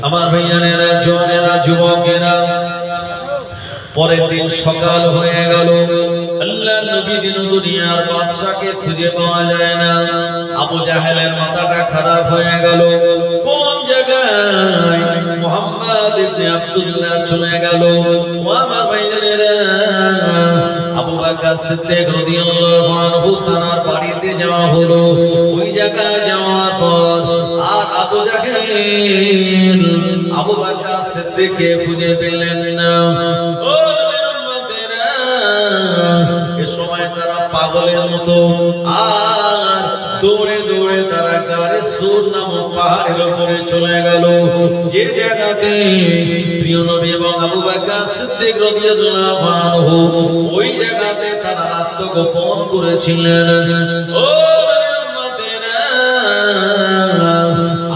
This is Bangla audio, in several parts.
আমার ভাইয়ানেরা, জওয়ানেরা, যুবকেরা, পরের দিন সকাল হয়ে গেল। আল্লাহর নবী দিন দুনিয়ার বাদশাকে খুঁজে পাওয়া যায় না। আবু জাহেলের মাথাটা খারাপ হয়ে গেল। কোন জায়গায় মুহাম্মদ ইবনে আব্দুল্লাহ চলে গেল? ও আমার ভাইয়েরা, আবু বকর সিদ্দিক রাদিয়াল্লাহু আনহু তার বাড়িতে যাওয়া হলো। ওই জায়গায় যাওয়ার পর আর আবু জাহেল আবু বকর সিদ্দিককে খুঁজে পেলেন না। ও পাগলের মতো আর দৌড়ে দৌড়ে তারা গারে সুর নামক পাহাড়ের উপরে চলে গেল, যে জায়গাতে প্রিয় নবী এবং আবু বকর সিদ্দিক রাদিয়াল্লাহু আনহু ওই জায়গাতে তারা আত্মগোপন করেছিলেন। ও উম্মতেরা,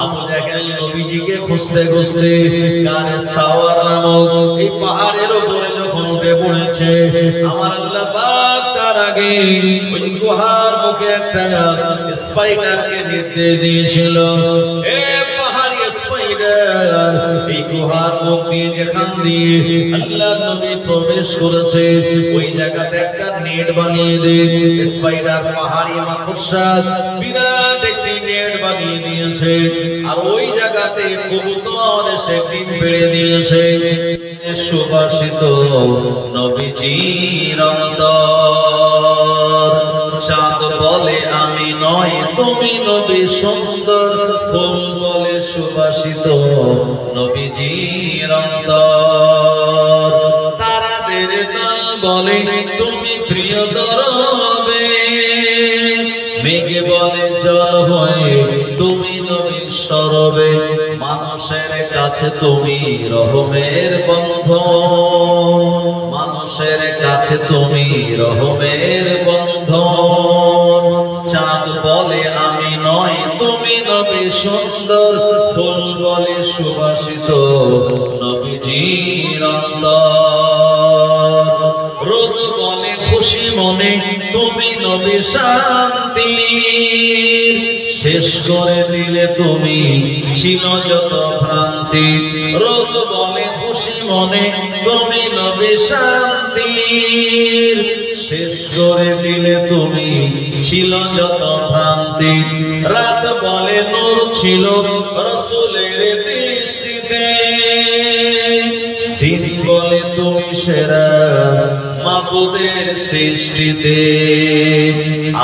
আবু জাহেল নবীজিকে খুঁজতে খুঁজতে গারে সাওয়ার নামক এই পাহাড়ের উপরে যখন উঠে পড়েছে, আমার আল্লাহ পাক তার আগে ওই গুহার মুখে একটা স্পাইডারকে নির্দেশ দিয়েছিল, এ পাহাড়ি স্পাইডার, এই গুহার মুখ দিয়ে যেখান দিয়ে আল্লাহর নবী প্রবেশ করেছে ওই জায়গাতে একটা নেট বানিয়ে দে। স্পাইডার পাহাড়ি মাকড়সা বিরাট একটি নেট বানিয়ে দিয়েছে, আর ওই জায়গাতে কবুতর এসে ডিম পেড়ে দিয়েছে। সুবাসিত নবীজির অন্তর, চাঁদ বলে আমি নয় তুমি নবী সুন্দর, ফুল বলে সুবাসিত নবীজির অন্তর, তারাদের দল বলে তুমি প্রিয়তর হবে, মেঘ বলে জল হয়ে তুমি নবীর সরবে, মানুষের কাছে তুমি রহমের বন্ধন, মানুষের কাছে তুমি রহমের বন্ধন, চাঁদ বলে আমি নয় তুমি নবী সুন্দর, ফুল বলে সুবাসিত নবীজির অন্তর, রোদ বলে খুশি মনে তুমি নবী শান্তি, শেষ করে দিলে তুমি ছিল যত ভ্রান্তি, রোদ বলে খুশি মনে তুমি নবী শান্তি, শেষ করে দিলে তুমি ছিল যত ভ্রান্তি, রাত বলে নূর ছিল রাসূলের দৃষ্টিতে, দিন বলে তুমি সেরা মাবুদের সৃষ্টিতে,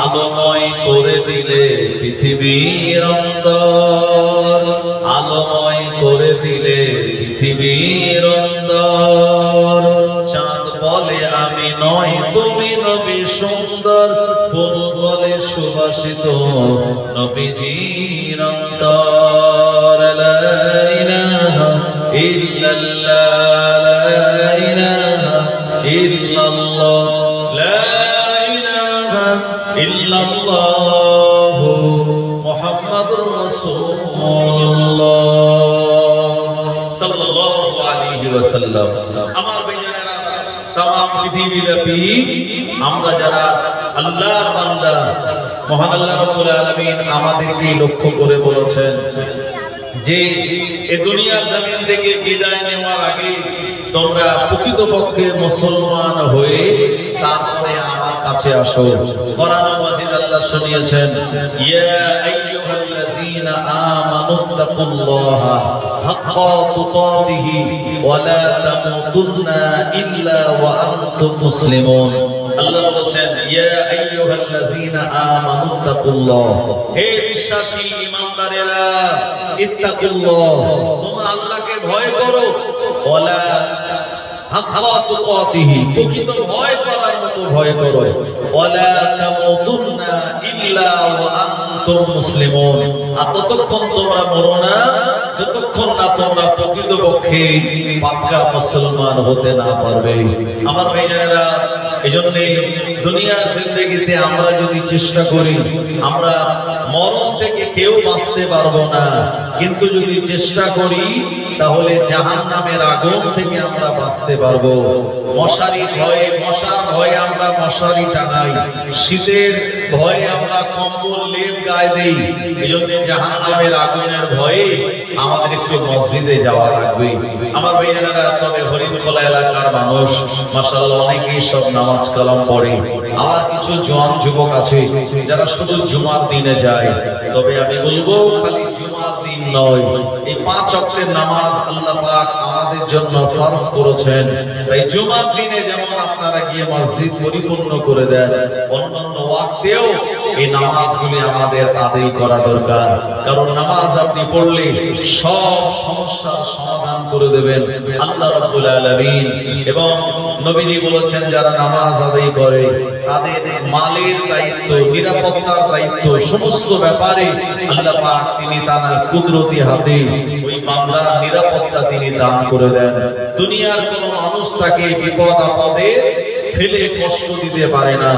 আলোময় করে দিলে পৃথিবীর অন্তর, আলোময় করে দিলে পৃথিবীর অন্তর, চাঁদ বলে আমি নয় তুমি নবী সুন্দর, ফুল বলে সুবাসিত নবীজির অন্তর, লা ইলাহা ইল্লাল্লাহ, লা ইলাহা ইল্লাল্লাহ, লা ইলাহা ইল্লাল্লাহ, মুহাম্মাদুর রাসূলুল্লাহ সাল্লাল্লাহু আলাইহি ওয়াসাল্লাম। আমার ভাইয়েরা, तमाम পৃথিবীব্যাপী আমরা যারা আল্লাহর বান্দা, মহান আল্লাহ রাব্বুল আলামিন আমাদেরকে লক্ষ্য করে বলেছেন যে এই দুনিয়ার জমিন থেকে বিদায় নেওয়ার আগে তোমরা প্রকৃতপক্ষে মুসলমান হয়ে তারপরে আমার কাছে আসো। কোরআন মাজিদ আল্লাহ শুনিয়েছেন, ইয়া আইয়ুহাল্লাযীনা আমানুত্তাকুল্লাহা হাক্কা তুকাতিহি ওয়া লা তামুতুন্না ইল্লা ওয়া আনতুম মুসলিমুন। আল্লাহ বলেছেন, ইয়া আইয়ুহাল্লাযীনা আমানুত্তাকুল্লাহ, হে বিশ্বাসী ঈমানদারেরা, ইত্তাকুল্লাহ, তোমরা আল্লাহকে ভয় করো, ওয়ালা হাক্কা তুকাতিহি, প্রকৃত ভয় করার মতো ভয় করো, ওয়ালা তামুতুন্না ইল্লা ওয়া আনতুম মুসলিমুন, আর ততক্ষণ তোমরা মরো না যতক্ষণ না তোমরা প্রকৃতপক্ষে পাক্কা মুসলমান হতে না পারবে। আমার ভাইয়েরা, এজন্য দুনিয়ার জিন্দেগিতে আমরা যদি চেষ্টা করি, আমরা মরণ থেকে কেউ বাঁচতে পারবো না, কিন্তু যদি চেষ্টা করি তাহলে জাহান্নামের আগুন থেকে আমরা বাঁচতে পারবো। মশারি ভয়ে, মশার ভয়ে আমরা মশারি টাঙাই, শীতের ভয়ে আমরা কম্বল লেপ গায়ে দেই। এজন্য জাহান্নামের আগুনের ভয়ে আমাদের একটু মসজিদে যাওয়া লাগবে আমার ভাইয়েরা। তবে হরিণখোলা এলাকার মানুষ মাশাআল্লাহ অনেকেই সব নামাজ কালাম পড়ে। আমার কিছু জওয়ান যুবক আছে যারা শুধু জুমার দিনে যায়। তবে আমি বলবো খালি জুমার দিন নয়, এই 5 ওয়াক্তের নামাজ আল্লাহ পাক আমাদের জন্য ফরজ করেছেন। তাই জুমার দিনে যেমন আপনারা গিয়ে মসজিদ পরিপূর্ণ করে দেন, অন্যান্য ওয়াক্তেও এই নামাজগুলি আমাদের আদায় করা দরকার। কারণ নামাজ আপনি পড়লে সব সমস্যার সমাধান করে দেবেন আল্লাহ রাব্বুল আলামিন। এবং নবীজি বলেছেন যারা নামাজ আদায় করে তাদের মালের দায়িত্ব, নিরাপত্তার দায়িত্ব, সমস্ত ব্যাপারে আল্লাহ পাক তিনি তার কুদরতি হাতে ওই বান্দার নিরাপত্তা তিনি দান করে দেন। দুনিয়ার কোন মানুষ তাকে বিপদ আপদে ফেলে কষ্ট দিতে পারে না।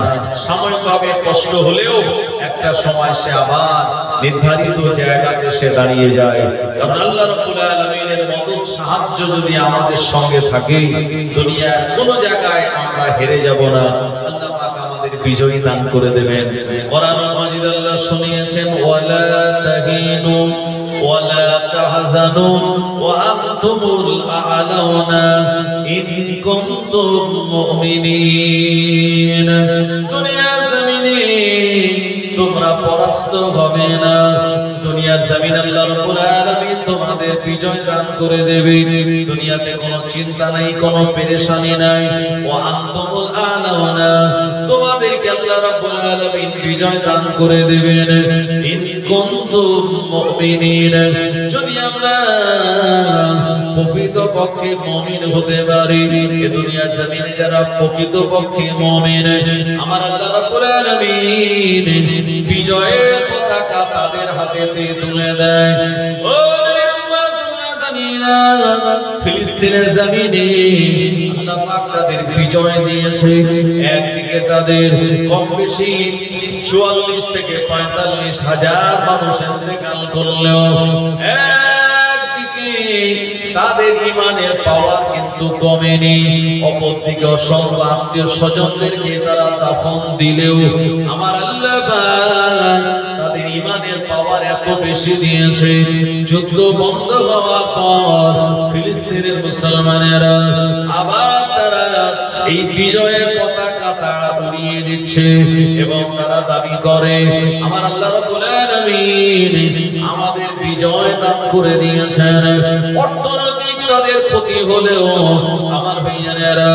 সাময়িকভাবে কষ্ট হলেও একটা সময় সে আবার নির্ধারিত জায়গাতে সে দাঁড়িয়ে যায়। কারণ আল্লাহ রাব্বুল আলামিনের মদদ সাহায্য যদি আমাদের সঙ্গে থাকে, দুনিয়ার কোন জায়গায় আমরা হেরে যাব না। আল্লাহ পাক আমাদের বিজয়ী দান করে দেবেন। কোরআন মাজিদ আল্লাহ শুনিয়েছেন, ওয়ালা তাহিনু ওয়ালা তাহজানু ওয়া আনতুমুল আ'লাউনা ইন কুনতুম মুমিনিন। দুনিয়ার জমিনে তোমরা পরাস্ত হবে না। দুনিয়ার জমিন আল্লাহ রাব্বুল আলামিন তোমাদের বিজয় দান করে দেবে। দুনিয়াতে কোনো চিন্তা নাই, কোনো পেরেশানি নাই। ওয়া আনতুমুল আ'লাউনা, তোমাদেরকে আল্লাহ রাব্বুল আলামিন বিজয় দান করে দেবেন ইন কুনতুম মুমিনিন, যদি আমরা প্রকৃতপক্ষে মুমিন হতে পারি। এই দুনিয়ার জমিনে যারা প্রকৃতপক্ষে মুমিন, আমার আল্লাহ রাব্বুল আলামিন বিজয়ের পতাকা তাদের হাতে তুলে দেয়। ও ফিলিস্তিনের জমিনে আল্লাহ পাক তাদের বিজয় দিয়েছে। একদিকে তাদের কম বেশি 44 থেকে 45 হাজার মানুষ ইন্তেকাল করলেও একদিকে তাদের ঈমানের পাওয়ার কিন্তু কমেনি। অপরদিকে অসংখ্য আত্মীয় স্বজনদেরকে তারা দাফন দিলেও আমার আল্লাহ পাক তাদের ঈমানের পাওয়ার এত বেশি দিয়েছে। যুদ্ধ বন্ধ হওয়ার পর ফিলিস্তিনের মুসলমানেরা আবার তারা এই বিজয়ের পতাকা তারা উড়িয়ে দিচ্ছে এবং তারা দাবি করে আমার আল্লাহ রাব্বুল আলামিন আমাদের বিজয় দান করে দিয়েছেন। অর্থনৈতিক তাদের ক্ষতি হলেও আমার ভাইয়ারা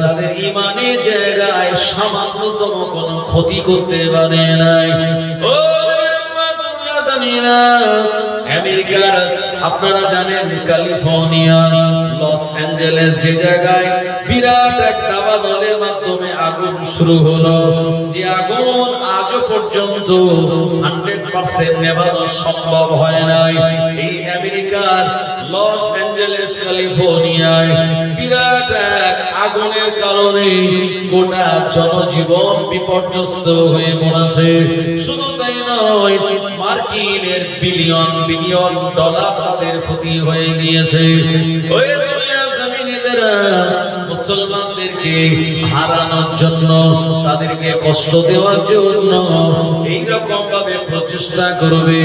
তাদের ঈমানের জায়গায় সামান্যতম কোনো ক্ষতি করতে পারে নাই। ও আমেরিকার আপনারা জানেন ক্যালিফোর্নিয়া, লস অ্যাঞ্জেলেস যে জায়গায় বিরাট এক দাবানলের মাধ্যমে আগুন শুরু হলো, যে আগুন আজও পর্যন্ত 100% নেভানো সম্ভব হয় নাই। এই আমেরিকার লস অ্যাঞ্জেলেস ক্যালিফোর্নিয়ায় বিরাট এক আগুনের কারণে গোটা জনজীবন বিপর্যস্ত হয়ে পড়েছে। শুধু তাই নয়, মার্কিনের বিলিয়ন বিলিয়ন ডলার তাদের ক্ষতি হয়ে গিয়েছে। ওই দুনিয়ার জমিনেরা মুসলমানদেরকে হারানোর জন্য, তাদেরকে কষ্ট দেওয়ার জন্য এইরকম ভাবে প্রচেষ্টা করবে।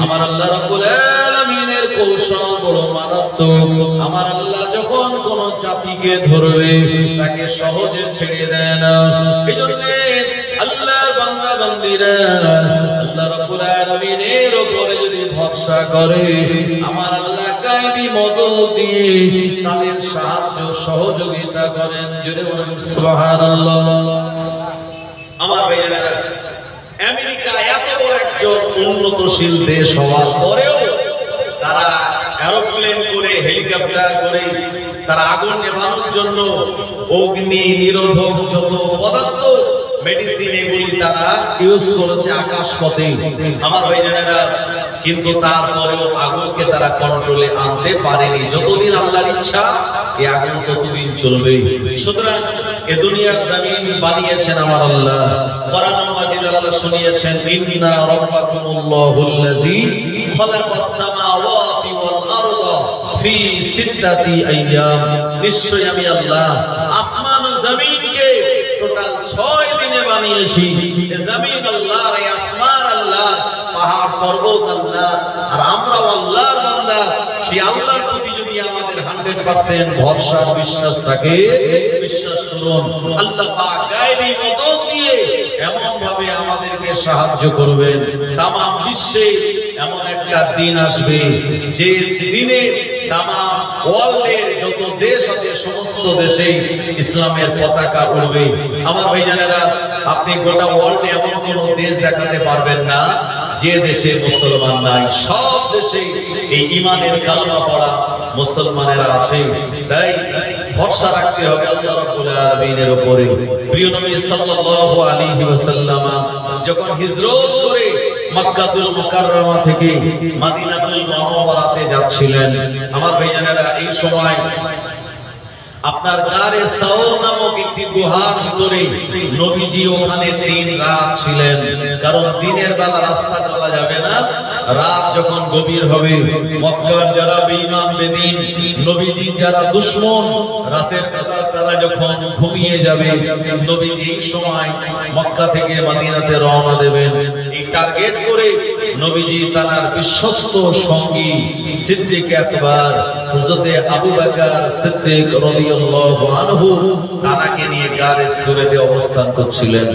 আমার আল্লাহ রাব্বুল আলামিনের কৌশল বড় মারাত্মক। আমার আল্লাহ যখন কোন জাতিকে ধরবে তাকে সহজে ছেড়ে দেয় না। এজন্য আল্লাহর বান্দা বান্দীরা আল্লাহ রাব্বুল আলামিনের উপরে যদি ভরসা করে, আমার আল্লাহ গায়বী মদদ দিয়ে তাদের সাহায্য সহযোগিতা করেন। জোরে বলেন সুবহানাল্লাহ। আমার ভাইয়েরা, আমেরিকা এত বড় একজন উন্নতশীল দেশ হওয়ার পরেও তারা এরোপ্লেন করে, হেলিকপ্টার করে তারা আগুন নেভানোর জন্য অগ্নি নিরোধক যত পদার্থ, মেডিসিন এগুলি তারা ইউজ করেছে আকাশপথে। আমার ভাইজানেরা, কিন্তু তারপরেও আগুনকে তারা কন্ট্রোলে আনতে পারেনি। যতদিন আল্লাহর ইচ্ছা এই আগুন ততদিন চলবে। সুতরাং এ দুনিয়ার জমিন বানিয়েছেন আমার আল্লাহ। কোরআন মাজিদ আল্লাহ শুনিয়েছেন, ইন্না রাব্বাকুমুল্লাহুল্লাযী খালাকাস সামাওয়াতি ওয়াল আরদা ফি সিত্তাতি আইয়াম, নিশ্চয়ই আমি আল্লাহ আসমান ও জমিনকে টোটাল 6 দিনে বানিয়েছি। এই জমিন আল্লাহর, এই আসমান আল্লাহর, পাহাড় পর্বত আল্লাহর, আর আমরাও আল্লাহর বান্দা। সেই আল্লাহর প্রতি যদি আমাদের 100% ভরসা বিশ্বাস থাকে, বিশ্বাস করুন আল্লাহ পাক গায়বী মদদ দিয়ে এমন ভাবে আমাদেরকে সাহায্য করবেন। তাম বিশ্বে এমন একটা দিন আসবে যে দিনে তাম ওয়ার্ল্ডের যত দেশ আছে সমস্ত দেশে ইসলামের পতাকা উড়বে। আমার ভাইজানেরা, আপনি গোটা ওয়ার্ল্ডে এমন কোন দেশ দেখাতে পারবেন না যে দেশে মুসলমান নাই। সব দেশে এই ঈমানের কালমা পড়া মুসলমানেরা আছে। তাই ভরসা রাখতে হবে আল্লাহ রাব্বুল আলামিনের উপরে। প্রিয় নবী সাল্লাল্লাহু আলাইহি ওয়াসাল্লাম যখন হিজরত করে মক্কাতুল মুকাররমা থেকে মদিনাতুল মুনাওয়ারাতে যাচ্ছিলেন, আমার ভাইজানেরা, এই সময় আপনার গারে সাওর নামক একটি গুহার ভিতরে নবীজি ওখানে 3 রাত ছিলেন। কারণ দিনের বেলা রাস্তা চলা যাবে না, রাত যখন গভীর হবে, মক্কার যারা বেঈমান বেদিন, নবীজি যারা দুশমন, রাতের বেলা তারা যখন ঘুমিয়ে যাবে, নবীজি এই সময় মক্কা থেকে মদিনাতে রওনা দেবেন। এই টার্গেট করে নবীজি তার বিশ্বস্ত সঙ্গী সিদ্দিক আকবর হযরত আবু বকর সিদ্দিক রাদিয়াল্লাহু আনহু তাকে নিয়ে গারে সুরেতে অবস্থান করছিলেন।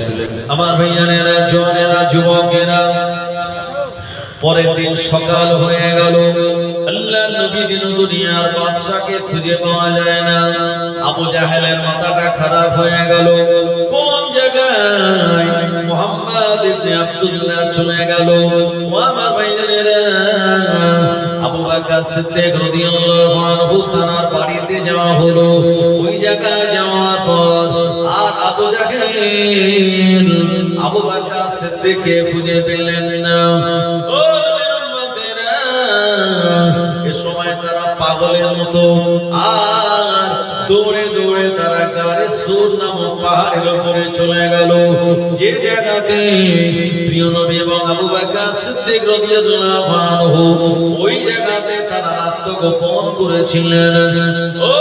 আমার ভাইয়ানেরা, জওয়ানেরা, যুবকেরা, পরের দিন সকাল হয়ে গেল। আল্লাহর নবী দিন দুনিয়ার বাদশাকে খুঁজে পাওয়া যায় না। আবু জাহেলের মাথাটা খারাপ হয়ে গেল। কোন জায়গায় মুহাম্মদ ইবনে আব্দুল্লাহ চলে গেল? ও আমার ভাইয়েরা, আবু বকর সিদ্দিক রাদিয়াল্লাহু আনহু তার বাড়িতে যাওয়া হলো। ওই জায়গায় যাওয়ার পর আর আবু জাহেল আবু বকর সিদ্দিককে খুঁজে পেলেন না। ও সময় তারা পাগলের মতো আর দৌড়ে দৌড়ে তারা গারে সুর নামক পাহাড়ের উপরে চলে গেল, যে জায়গাতে প্রিয় নবী এবং আবু বকর সিদ্দিক রাদিয়াল্লাহু আনহু ওই জায়গাতে তারা আত্মগোপন করেছিলেন। ও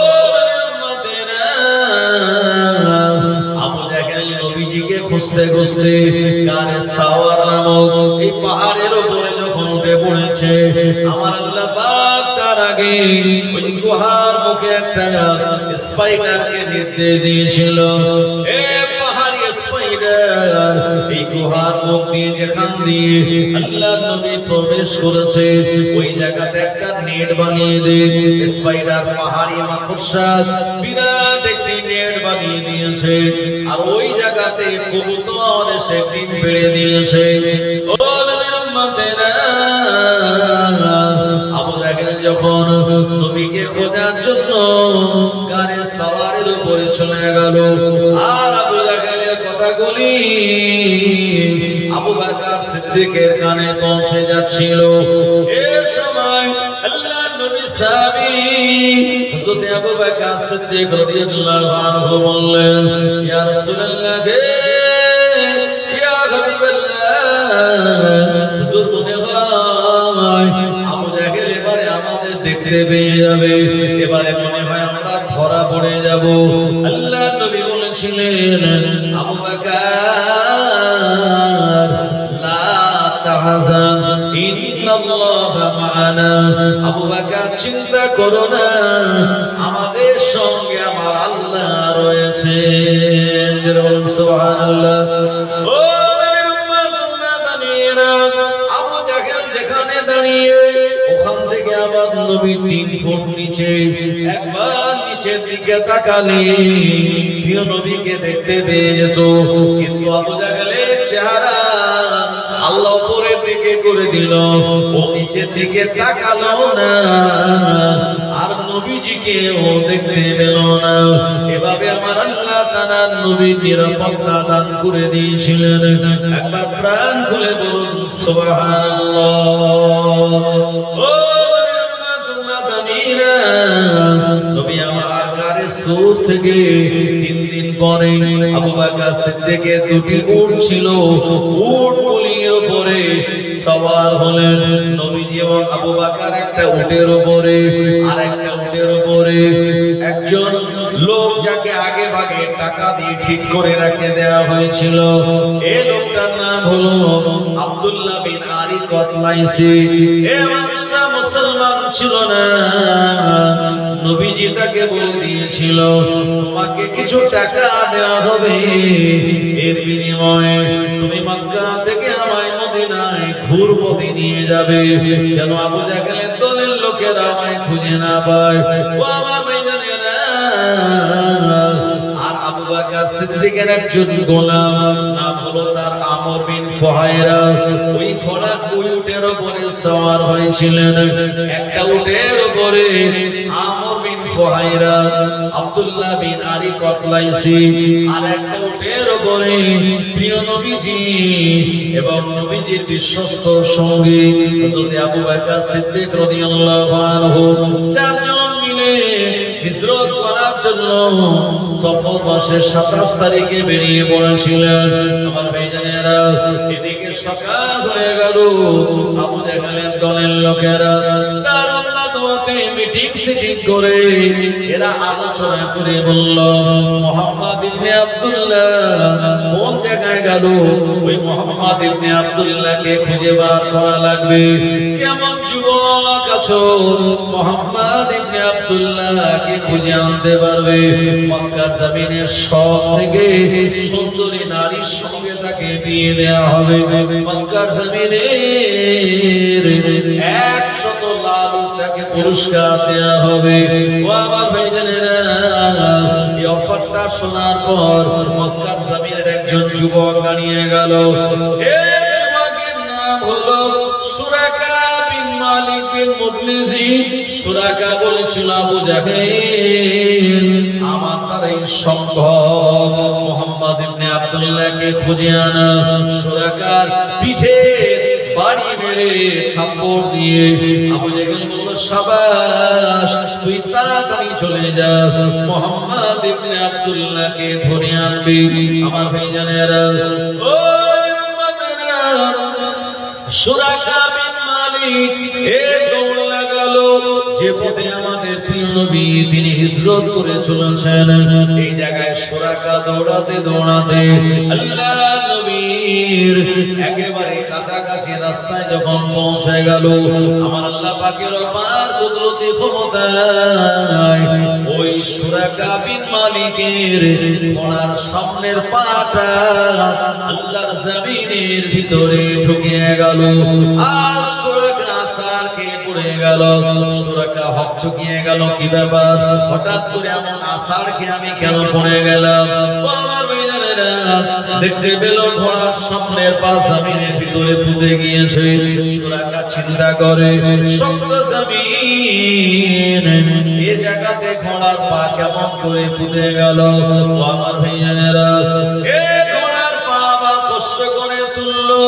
উম্মতেরা, আবু জাহেল নবীজিকে খুঁজতে খুঁজতে গারে সাওয়ার নামক এই পাহাড়ের উপরে যখন উঠে পড়েছে, আমার আল্লাহ পাক তার আগে ওই গুহার মুখে একটা স্পাইডারকে নির্দেশ দিয়েছিল, এ পাহাড়ি স্পাইডার, এই গুহার মুখ দিয়ে যেখান দিয়ে আল্লাহর নবী প্রবেশ করেছে ওই জায়গাতে একটা নেট বানিয়ে দে। স্পাইডার পাহাড়ি মাকড়সা বিরাট একটি নেট বানিয়ে দিয়েছে, আর ওই জায়গাতে কবুতর এসে ডিম পেড়ে দিয়েছে। ও নবীর উম্মতেরা, আবু জাহেল যখন নবীকে খোঁজার জন্য গাড়ি সাওয়ারের উপরে চলে গেল, আর আবু জাহেলের কথাগুলি আবু বকর সিদ্দিকের কানে পৌঁছে যাচ্ছিল। এই সময় আল্লাহর নবী সাহাবী হযরত আবু বকর সিদ্দিক রাদিয়াল্লাহু আনহু বললেন, ইয়া রাসূলুল্লাহ, ইয়া হাবিবাল্লাহ, হুজুর মনে হয় আবু জাহেল এবারে আমাদের দেখতে পেয়ে যাবে, এবারে মনে হয় আমরা ধরা পড়ে যাব। আল্লাহর নবী বলেছিলেন, আবু বকর লা তাহজান ইন্নাল্লাহা মা'ানা, আবু বকর চিন্তা করো না, আমাদের সঙ্গে আমার আল্লাহ রয়েছে। সুবহানাল্লাহ। ও নবীর উম্মতরা, দাঁড়িয়েরা, আবু জাহেল যেখানে দাঁড়িয়ে ওখান থেকে আবার নবী 3 ফুট নিচে, একবার নিচের দিকে তাকালে প্রিয় নবীকে দেখতে পেয়ে যেত, কিন্তু আবু জাহেলের চেহারা আল্লাহ উপরের দিকে করে দিল, ও নিচের দিকে তাকালো না, আর নবীজিকে ও দেখতে পেল না। এভাবে আমার আল্লাহ তাআলা নবীর নিরাপত্তা দান করে দিয়েছিলেন। একবার প্রাণ খুলে বলুন সুবহানাল্লাহ। ও নবী আমার গারে সুর থেকে 3 দিন পরে আবু বকর সিদ্দিকের 2টি উট ছিল, উটগুলির উপরে সওয়ার হলেন নবীজি এবং আবু বকর। একটা উটের উপরে আর একটা উটের উপরে একজন লোক যাকে আগে ভাগে টাকা দিয়ে ঠিক করে রেখে দেওয়া হয়েছিল, এই লোকটার নাম হলো আব্দুল্লাহ বিন আরি কতলাইসি। এই মানুষটা মুসলমান ছিল না। নবীজি তাকে বলে দিয়েছিল, তোমাকে কিছু টাকা দেওয়া হবে, এর বিনিময়ে তুমি মক্কা থেকে আমায় মদিনায় ঘুরপথে নিয়ে যাবে, যেন আবু জাহেলের দলের লোকেরা আমায় খুঁজে না পায়। ও আমার ভাইজানেরা, আর আবু বকর সিদ্দিকের একজন গোলাম, নাম হলো তার আমর বিন ফুহায়রা, ওই ঘোড়া ওই উটের উপরে সওয়ার হয়েছিলেন। একটা উটের উপরে আমর বিন ফুহায়রা, আব্দুল্লাহ বিন আরি কতলাইসি, আর একটা উটের উপরে প্রিয় নবীজি এবং নবীজির বিশ্বস্ত সঙ্গী হযরত আবু বকর সিদ্দিক রাদিয়াল্লাহু আনহু, চারজন মিলে হিজরত করার জন্য সফর মাসের 27 তারিখে বেরিয়ে পড়েছিলেন। আমার ভাইজানেরা, এদিকে সকাল হয়ে গেল। আবু জাহেলের দলের লোকেরা দারুল্লাহ দোয়াতে মিটিং সিটিং করে এরা আলোচনা করে বলল, মুহাম্মদ ইবনে আব্দুল্লাহ কোন জায়গায় গেল? ওই মুহাম্মদ ইবনে আব্দুল্লাহকে খুঁজে বার করা লাগবে। কেমন যুবক আছো মুহাম্মদ ইবনে আব্দুল্লাহকে খুঁজে আনতে পারবে? মক্কার জমিনের সব থেকে সুন্দরী নারীর সঙ্গে তাকে বিয়ে দেওয়া হবে। মক্কার জমিনের 100 লাখ তাকে পুরস্কার দেওয়া হবে। ও আমার ভাইজানেরা, এই অফারটা শোনার পর মক্কার জমিনের একজন যুবক দাঁড়িয়ে গেল। এই যুবকের নাম হলো সুরাকা বিন মালিক বিন মুদলিজি। সুরাকা বলেছিল, আবু জাহেল আমার দ্বারাই সম্ভব মুহাম্মদ ইবনে আব্দুল্লাহকে খুঁজে আনা। সুরাকার পিঠে বাড়ি মেরে থাপ্পড় দিয়ে আবু জাহেল বলল, শাবাশ, তুই তাড়াতাড়ি চলে যা, মুহাম্মদ ইবনে আব্দুল্লাহকে ধরে আনবি। আমার ভাইজানেরা, ও উম্মতেরা, সুরাকা বিন মালিক এ দৌড় লাগালো যে পথে আমাদের প্রিয় নবী তিনি হিজরত করে চলেছেন। এই জায়গায় সুরাকা দৌড়াতে দৌড়াতে আল্লাহ নবীর একেবারে কাছাকাছি রাস্তায় যখন পৌঁছে গেল, আমার আল্লাহ পাকের অপার কুদরতি ক্ষমতায় ওই সুরাকা বিন মালিকের ঘোড়ার সামনের পাটা আল্লাহর জমিনের ভিতরে ঢুকে গেল। আর সুরাকা আসার খেয়ে পড়ে গেল। সুরাকা হকচকিয়ে গেল, কি ব্যাপার, হঠাৎ করে এমন আসার খেয়ে আমি কেন পড়ে গেলাম? আমার ভাইজানেরা, দেখতে পেল ঘোড়ার সামনের পা জমিনের ভিতরে পুঁতে গিয়েছে। সুরাকা চিন্তা করে, শক্ত জমিন, এই জায়গাতে ঘোড়ার পা কেমন করে পুঁতে গেল? আমার ভাইজানেরা, এই ঘোড়ার পা আবার কষ্ট করে তুললো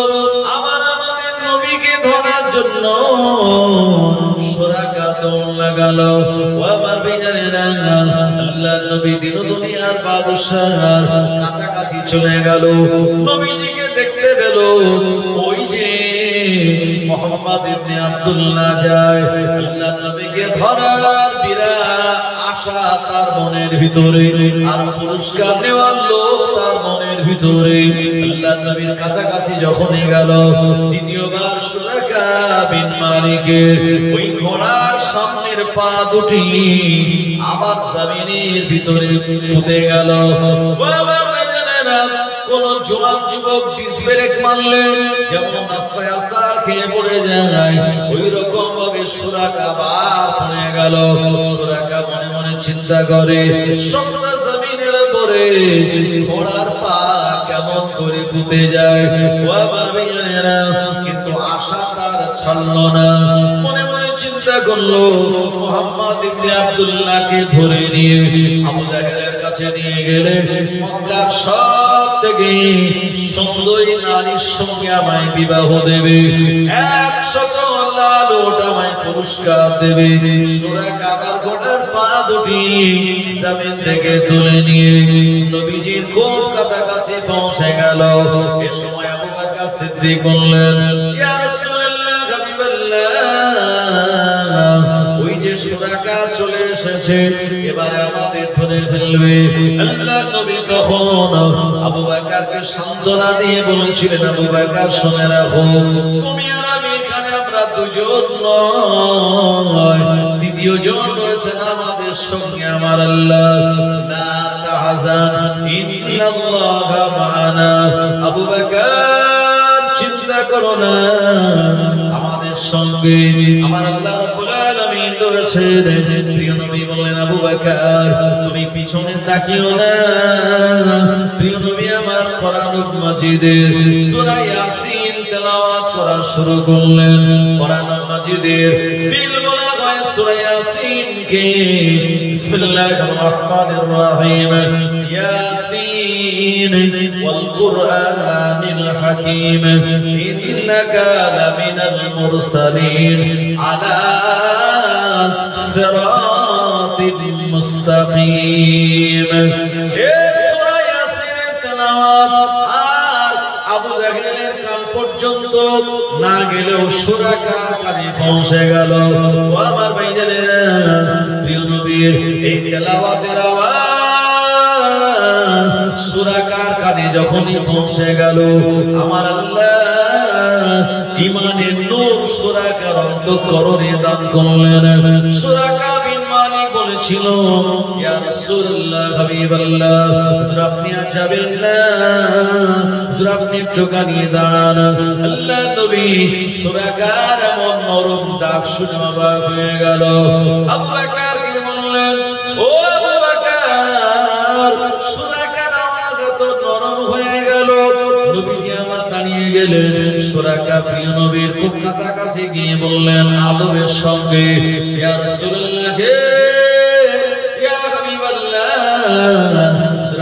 আবার আমাদের নবীকে ধরার জন্য। সুরাকা দৌড় লাগালো। আমার ভাইজানেরা, আল্লাহর নবী দিন দুনিয়ার বাদশাহ কাছাকাছি চলে গেল। নবীজিকে দেখতে পেল, ওই যে মুহাম্মদ ইবনে আব্দুল্লাহ যায়। আল্লাহর নবীকে ধরার বিরাট আশা তার মনের ভিতরে, আর পুরস্কার নেওয়ার লোভ তার মনের ভিতরে। আল্লাহর নবীর কাছাকাছি যখনই গেল, দ্বিতীয়বার সুরাকা বিন মালিকের ওই ঘোড়ার সামনের পা দুটি আবার জমিনের ভিতরে পুঁতে গেল। কোন জোয়ান যুবক ডিসব্রেক মারলে যেমন রাস্তায় আসার খেয়ে পড়ে যায়, ওই রকম ভাবে সুরাকা আবার পড়ে গেল। সুরাকা মনে মনে চিন্তা করে, শক্ত জমিনের উপরে ঘোড়ার পা কেমন করে পুঁতে যায়। কিন্তু আশা তার ছাড়ল না। মনে মনে চিন্তা করলো, মুহাম্মদ ইবনে আব্দুল্লাহকে ধরে নিয়ে আবু জাহেলের কাছে নিয়ে গেলে মক্কার সব থেকে সুন্দরী নারীর সঙ্গে আমায় বিবাহ দেবে, 100 লাল ওট আমায় পুরস্কার দেবে। সুরাকা আবার ঘোড়ার পা দুটি জমিন থেকে তুলে নিয়ে নবীজির খুব কাছাকাছি পৌঁছে গেল। এ সময় আবু বকর সিদ্দিক বললেন, ইয়া রাসূলুল্লাহ, হাবিবাল্লাহ, শুরাকা চলে এসেছে, এবারে আমাদের ধরে ফেলবে। আল্লাহর নবী তখন আবু বকরকে সান্ত্বনা দিয়ে বলেছিলেন, আবু বকর শুনে রাখো, তুমি আর আমি এখানে আমরা দুজন নয়, দ্বিতীয় জন রয়েছেন আমাদের সঙ্গে আমার আল্লাহ। লা তাহজান ইন্নাল্লাহা মা'ানা। আবু বকর চিন্তা করো না, আমাদের সঙ্গে আমার আল্লাহ রাব্বুল আলামিন রয়েছেন। প্রিয় নবী বললেন, আবু বকর তুমি পিছনে তাকিও না। প্রিয় নবী আমার কোরআনুল মাজিদের সূরা ইয়াসিন তেলাওয়াত করা শুরু করলেন। কোরআনুল মাজিদের দিল বলা হয় সূরা ইয়াসিন কে। বিসমিল্লাহির রহমানির রহিম। ইয়াসিন ওয়াল কুরআনিল হাকীম ইন্নাকা লামিনাল মুরসালিন আলা সিরাতিল মুস্তাকিম। আবু জাহেলের কান পর্যন্ত না গেলেও শুরাকার কানে পৌঁছে গেল। ও আমার ভাইজানেরা, প্রিয় নবীর এই তেলাওয়াতের আওয়াজ শুরাকার কানে যখনই পৌঁছে গেল, আমার আল্লাহ ঈমানের নূর শুরাকার অন্তঃকরণে দান করলেন। শুরাকা বিন মালিক বলেছিল, ইয়া রাসূলুল্লাহ, হাবিবাল্লাহ, হুজুর আপনি যাবেন না, হুজুর আপনি একটু কানিয়ে দাঁড়ান। আল্লাহ নবী শুরাকার এমন নরম ডাক শুনে অবাক হয়ে গেল। আবু বকরকে বললেন, ও আবু বকর, শুরাকার আওয়াজ এত নরম হয়ে গেল। নবীজি আমার দাঁড়িয়ে গেলেন। শুরাকা প্রিয় নবীর খুব কাছাকাছি গিয়ে বললেন আদবের সঙ্গে, ইয়া রাসূলুল্লাহ, ইয়া হাবিবাল্লাহ,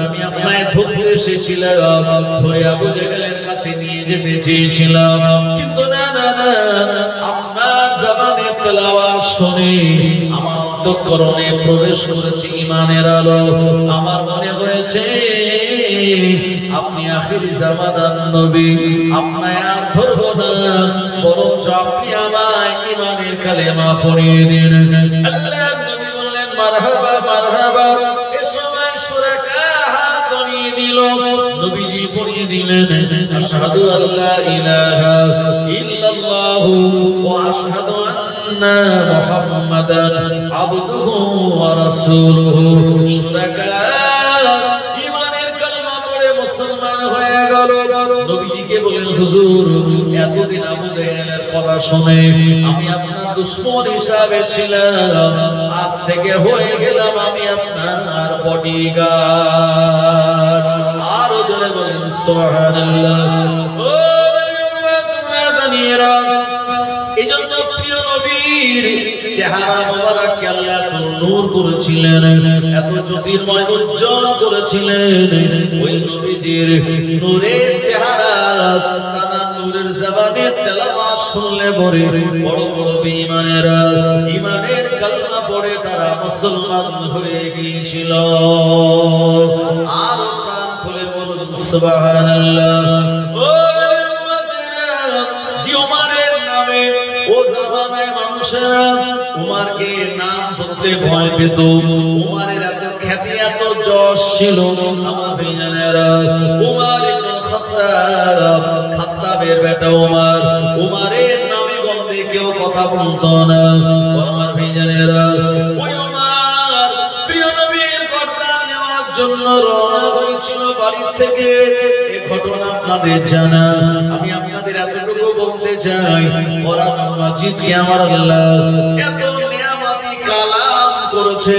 আমি আপনাকে ধরতে এসেছিলাম, ধরে আবু জাহেলের কাছে নিয়ে যেতে চেয়েছিলাম, কিন্তু না না না, আপনার জবানের তেলাওয়াত শুনে আমার অন্তঃকরণে প্রবেশ করেছে ঈমানের আলো। আমার মনে হয়েছে আপনি আখিরি জামানার নবী, আপনায় আর ধরবো না, বরঞ্চ আপনি আমায় ঈমানের কালেমা পড়িয়ে দিন। আল্লাহর নবী বললেন, মারহাবা মারহাবা। এ সময় শুরাকা হাত বাড়িয়ে দিল। নবীজি পড়িয়ে দিলেন, আশহাদু আল্লা ইলাহা ইল্লাল্লাহু ওয়া আশহাদু আন্না মুহাম্মাদান আবদুহু ওয়া রাসূলুহু। শুরাকা ঈমানের কালেমা পড়ে মুসলমান হয়ে গেল। নবীজিকে বলেন, হুজুর এতদিন আবু জাহেলের কথা শুনে আমি আপনার দুশমন হিসাবে ছিলাম, আজ থেকে হয়ে গেলাম আমি আপনার বডিগার্ড। আরো জোরে বলেন সুবহানাল্লাহ। ও নবীরা, এজন্য প্রিয় নবীর চেহারা মোবারককে আল্লাহ তো নূর করেছিলেন, এত জ্যোতির্ময় উজ্জ্বল করেছিলেন। ওই নবীজির নূরের চেহারা, তারা নূরের জবানে তেলাওয়াত শুনলে পরে বড় বড় বেঈমানেরা ঈমানের কালেমা পড়ে তারা মুসলমান হয়ে গিয়েছিল। আর প্রাণ খুলে বলুন সুবহানাল্লাহ। ও জি, ওমরের নামে ও জামানায় মানুষেরা উমরকে নাম ধরতে ভয় পেত। উমরের এত খ্যাতি, এত যশ ছিল। আমার ভাইজানেরা, উমর ইবনে খাত্তাব, খাত্তাবের বেটা উমর, উমরের নামে গন্ধে কেউ কথা বলতো না। আমার ভাইজানেরা, ওই উমর প্রিয় নবীর গর্দান নেওয়ার জন্য রওনা হয়েছিল বাড়ি থেকে। এই ঘটনা আপনাদের জানা। আমি আপনাদের এতটুকু বলতে চাই, কোরআন মাজিদ কি আমার আল্লাহ এত নিয়ামতি কালাম করেছে।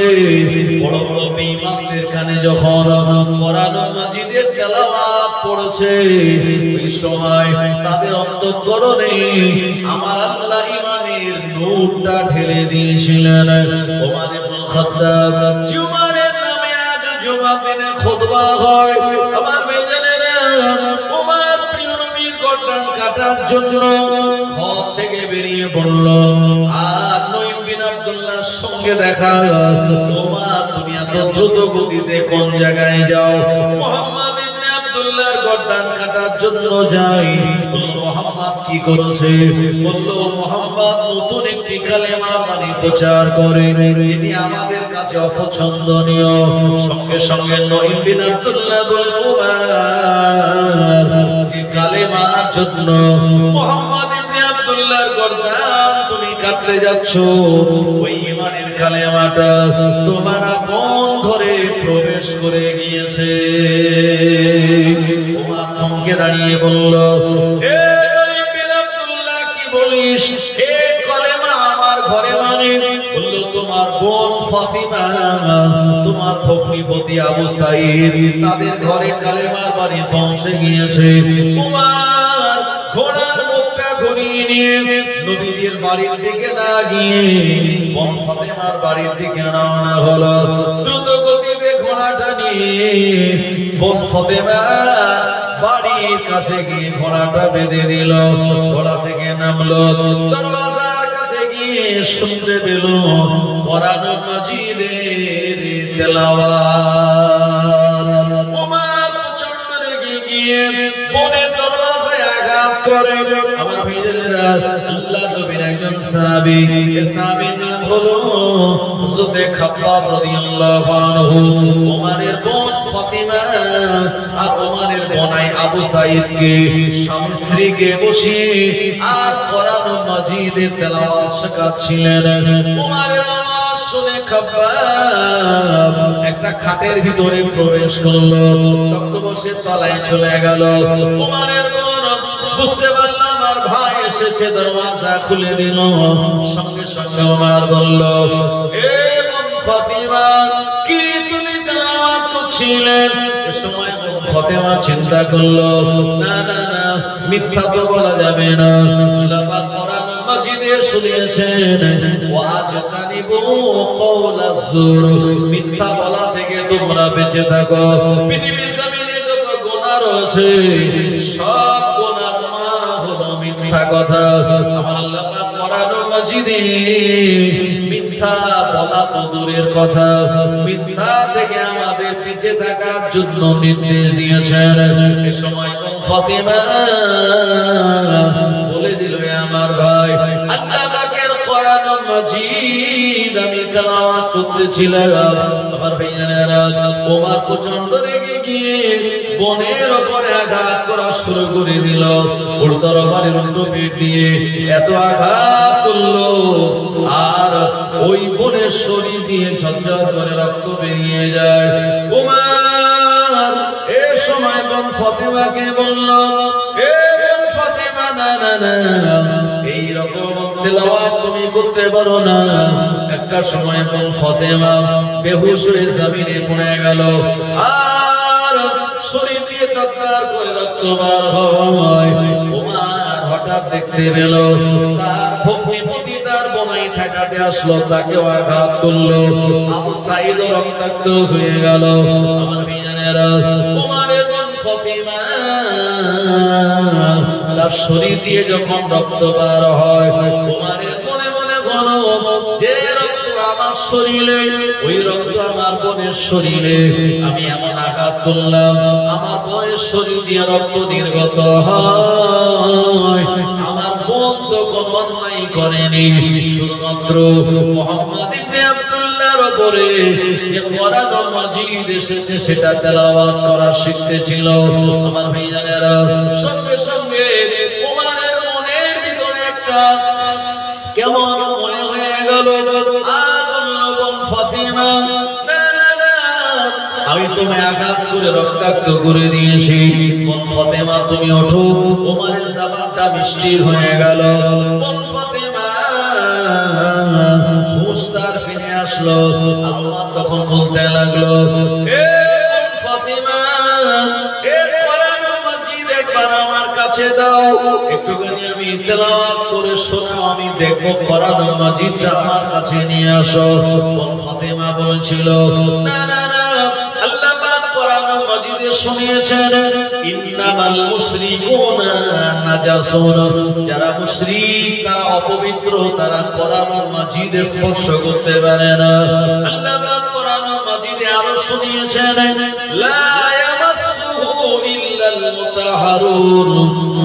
বড় বড় বেঈমানদের কানে যখন কোরআন মাজিদের তেলাওয়াত পড়েছে, ওই সময় তাদের অন্তঃকরণে আমার আল্লাহ ঈমানের নূরটা ঢেলে দিয়েছিলেন। ওমর ইবনে খাত্তাব, উমরের নামে আজ জুমা দিনে খুতবা হয়। আমার ভাইজানেরা, ওমর প্রিয় নবীর গর্দান কাটার জন্য ঘর থেকে বেরিয়ে পড়ল। আর নঈম বিন আব্দুল্লাহর সঙ্গে দেখা। ওমর, তুমি এত দ্রুত গতিতে কোন জায়গায় যাও? মুহাম্মদ ইবনে আব্দুল্লাহর গর্দান কাটার জন্য যায়। মুহাম্মদ কি করেছে? বলল মুহাম্মদ নতুন একটি কালেমা বাণী প্রচার করে, এটি আমাদের কাছে অপছন্দনীয়। সঙ্গে সঙ্গে নঈম বিন আব্দুল্লাহ বলেন, ওমর যে কালেমার জন্য মুহাম্মদ ইবনে আব্দুল্লাহর গর্দান তুমি কাটতে যাচ্ছ, ওই ঈমানের কালেমাটা তোমার আপন ঘরে প্রবেশ করে গিয়েছে। ওমর থমকে দাঁড়িয়ে বলল, হে নঈম বিন আব্দুল্লাহ কি বলিস? এ কালেমা আমার ঘরে মানে? বলল তোমার বোন ফাতিমা, তোমার ভগ্নিপতি আবু সাঈদ, তাদের ঘরে কালেমার বাণী পৌঁছে গিয়েছে। ওমর ঘোড়ার মুখটা ঘুরিয়ে নিয়ে নবীজির বাড়ির দিকে না গিয়ে বোন ফাতিমার বাড়ির দিকে রওনা হলো। দ্রুত গতিতে ঘোড়াটা নিয়ে বোন ফাতিমা বাড়ির কাছে গিয়ে ঘোড়াটা বেঁধে দিল। ঘোড়া থেকে নামলো, দরওয়াজার কাছে গিয়ে শুনতে পেল কোরআন মাজিদের তেলাওয়াত। ওমর প্রচন্ড রেগে গিয়ে বোনের দরওয়াজায় আঘাত করে। আমার ভাইয়েরা, আল্লাহ নবীর একজন সাহাবী, এই সাহাবীর নাম হলো হযরত খাব্বাব রাদিয়াল্লাহু আনহু। ওমরের বোন ফাতিমা আর ওমরের বোনাই আবু সাঈদকে স্বামী স্ত্রীকে বসিয়ে আর কোরআন মাজিদের তেলাওয়াত শেখাচ্ছিলেন। ওমরের আওয়াজ শুনে খাব্বাব একটা খাটের ভিতরে প্রবেশ করলো, তক্তপোশের তলায় চলে গেল। ওমরের বোন বুঝতে পারল আমার ভাই এসেছে, দরওয়াজা খুলে দিল। সঙ্গে সঙ্গে ওমর বলল, এ বোন ফাতিমা, কি তুমি তেলাওয়াত করছিলেন? এ সময় ফাতিমা চিন্তা করলো, না না না, মিথ্যা তো বলা যাবে না। আল্লাহ পাক কোরআন মাজিদে শুনিয়েছেন, ওয়াজতানিবু কওলাজ জুর, মিথ্যা বলা থেকে তোমরা বেঁচে থাকো। পৃথিবীর জমিনে যত গুনাহ রয়েছে সব গুনার মা হলো মিথ্যা কথা। আমার আল্লাহ পাক কোরআন মাজিদে মিথ্যা বলা তো দূরের কথা, মিথ্যা থেকে আমাদের পিছে থাকার জন্য নির্দেশ দিয়েছেন। এই সময় ফাতিমা বলে দিল, আমার ভাই, আল্লাহ পাকের কোরআন মাজিদ আমি তেলাওয়াত করতেছিলাম। আমার ভাইয়েরা, ওমর প্রচন্ড রেগে গিয়ে বোনের উপরে আঘাত করা শুরু করে দিল। উল্টো রবারের উল্টো পেট দিয়ে এত আঘাত করলো, আর ওই বোনের শরীর দিয়ে ঝরঝর করে রক্ত বেরিয়ে যায়। ওমর এ সময় বোন ফাতিমাকে বলল, এ বোন ফাতিমা, না না না, এই রকম তেলাওয়াত তুমি করতে পারো না। একটা সময় বোন ফাতিমা বেহুশ হয়ে জমিনে পড়ে গেল, আর শরীর দিয়ে তরতর করে রক্ত বার হয়। ওমর হঠাৎ দেখতে পেল তার ভগ্নিপতি তার বোনাই ঠেকাতে আসলো, তাকেও আঘাত করলো। আবু সাঈদ রক্তাক্ত হয়ে গেল। আমার ভাইয়েরা, ওমরের বোন ফাতিমা তার শরীর দিয়ে যখন রক্ত বার হয়, ওমরের মনে মনে বলো, যে রক্ত আমার শরীরে, ওই রক্ত আমার বোনের শরীরে, আমি এমন আঘাত করলাম আমার বোনের শরীর দিয়ে রক্ত নির্গত হয়। আমার বোন তো কোনো অন্যায় করেনি, শুধুমাত্র মুহাম্মদ ইবনে আব্দুল্লাহর উপরে যে কোরআন মাজিদ এসেছে সেটা তেলাওয়াত করা শিখতেছিল। আমার ভাইজানেরা, সঙ্গে সঙ্গে ওমরের মনের ভিতরে একটা কেমন মনে হয়ে গেল, আর বলল, বোন ফাতিমা, আমি তোমায় আঘাত করে রক্তাক্ত করে দিয়েছি। বোন ফাতিমা, তুমি ওঠো। ওমরের জবানটা মিষ্টি হয়ে গেল। বোন ফাতিমা হুঁশ তার ফিরে আসলো। আল্লাহ তখন বলতে লাগলো, হে বোন ফাতিমা, এ কোরআন মাজিদ একবার আমার কাছে দাও, একটুখানি আমি তেলাওয়াত করে শোনাও, আমি দেখব কোরআন মাজিদটা আমার কাছে নিয়ে আসো। বোন ফাতিমা বলেছিল, না না না, আল্লাহ পাক কোরআন মাজিদে শুনিয়েছেন, ইন্নামাল মুশরিকুনা নাজাসুন, যারা মুশরিক তারা অপবিত্র, তারা কোরআন মাজিদ স্পর্শ করতে পারে না। আল্লাহ পাক কোরআন মাজিদে আরো শুনিয়েছেন, লা ইয়ামাসসুহু ইল্লাল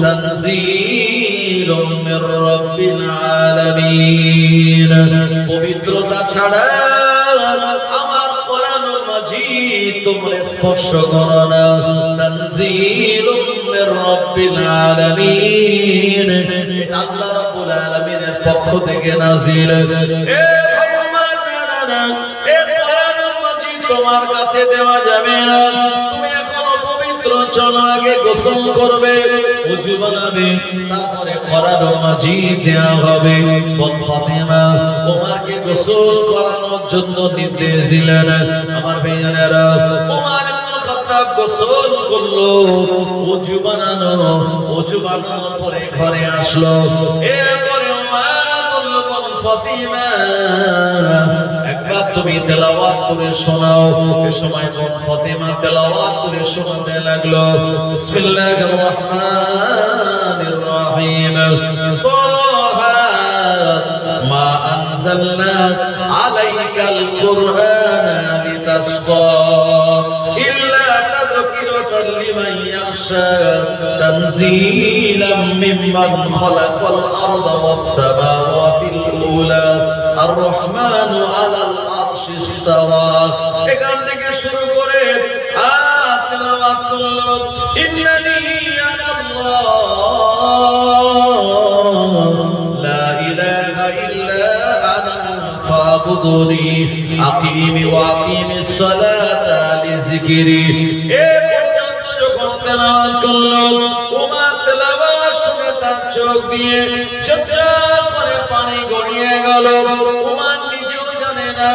তানজিলুম মির রাব্বিল আলামিন। পবিত্রতা ছাড়া আমার কোরআনুল মাজিদ তোমরা স্পর্শ করো না। তানজিলুম মির রাব্বিল আলামিন, আল্লাহ রাব্বুল আলামিনের পক্ষ থেকে নাযিল। এ ভগবান, এ কোরআনুল মাজিদ তোমার কাছে দেওয়া যাবে না। তুমি এখনো পবিত্র, চলো আগে গোসল করবে, ওযু বানাবে, তারপরে কোরআনুল মাজিদ দেওয়া হবে। বল ফাতেমা ওমরকে গোসল করানোর জন্য নির্দেশ দিলেন। আমার ভাইয়েরা, ওমর ইবনে খাত্তাব গোসল করলো, ওযু বানানোর পরে ঘরে আসলো। এরপরে ওমর বলল, বল ফাতেমা একবার তুমি তেলাওয়াত করে শোনাও। এই সময় বল ফাতেমা তেলাওয়াত করে শোনাতে লাগলো। বিসমিল্লাহির রহমানির রহিম। মা আনজালনা আলাইকাল কুরআনা লিতাশকা ইল্লা তাযকিরাতাল লিমান ইয়াখশা তানজিলাম মিম্মান খালাকাল আরদা ওয়াস সামাওয়াতিল উলা আর রহমানু আলাল আরশি ইস্তাওয়া। এখান থেকে শুরু করে তেলাওয়াত করলো, ইন্নানি আনাল্লাহ লা ইলাহা ইল্লা আনা ফাবুদুনি আকিমি ওয়া আকিমিস সালাতা লিযিকরি। এ পর্যন্ত যখন তেলাওয়াত করলো, ওমর তেলাওয়াত শুনে তার চোখ দিয়ে চকচক করে পানি গড়িয়ে গেল। ওমর নিজেও জানে না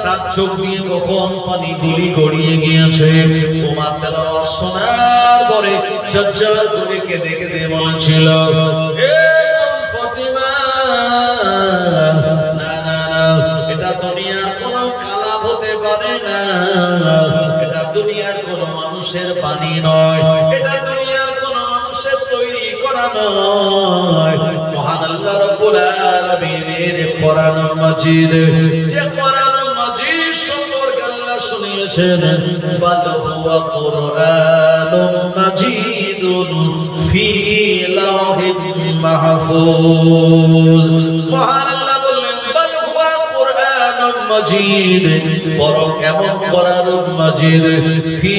তার চোখ দিয়ে কখন পানি গুলি গড়িয়ে গিয়েছে। ওমর তেলাওয়াত শোনার পরে চকচক করে কেঁদে কেঁদে বলেছিল, হে ফাতেমা, না না না, এটা দুনিয়ার কোনো কালাম হতে পারে না, এটা দুনিয়ার কোনো মানুষের বাণী নয়, এটা দুনিয়ার কোনো মানুষের তৈরি করা নয়। মহান আল্লাহ রাব্বুল আলামিনের কোরআনুল মাজিদ, যে কোরআনুল মাজিদ সম্পর্কে আল্লাহ শুনিয়েছেন, বাল হুয়া কুরআনুম মাজিদুন ফি লাওহিন মাহফুজ। মহান আল্লাহ বললেন, বাল হুয়া কুরআনুম মাজিদ, বরং এমন কোরআনুল মাজিদ ফি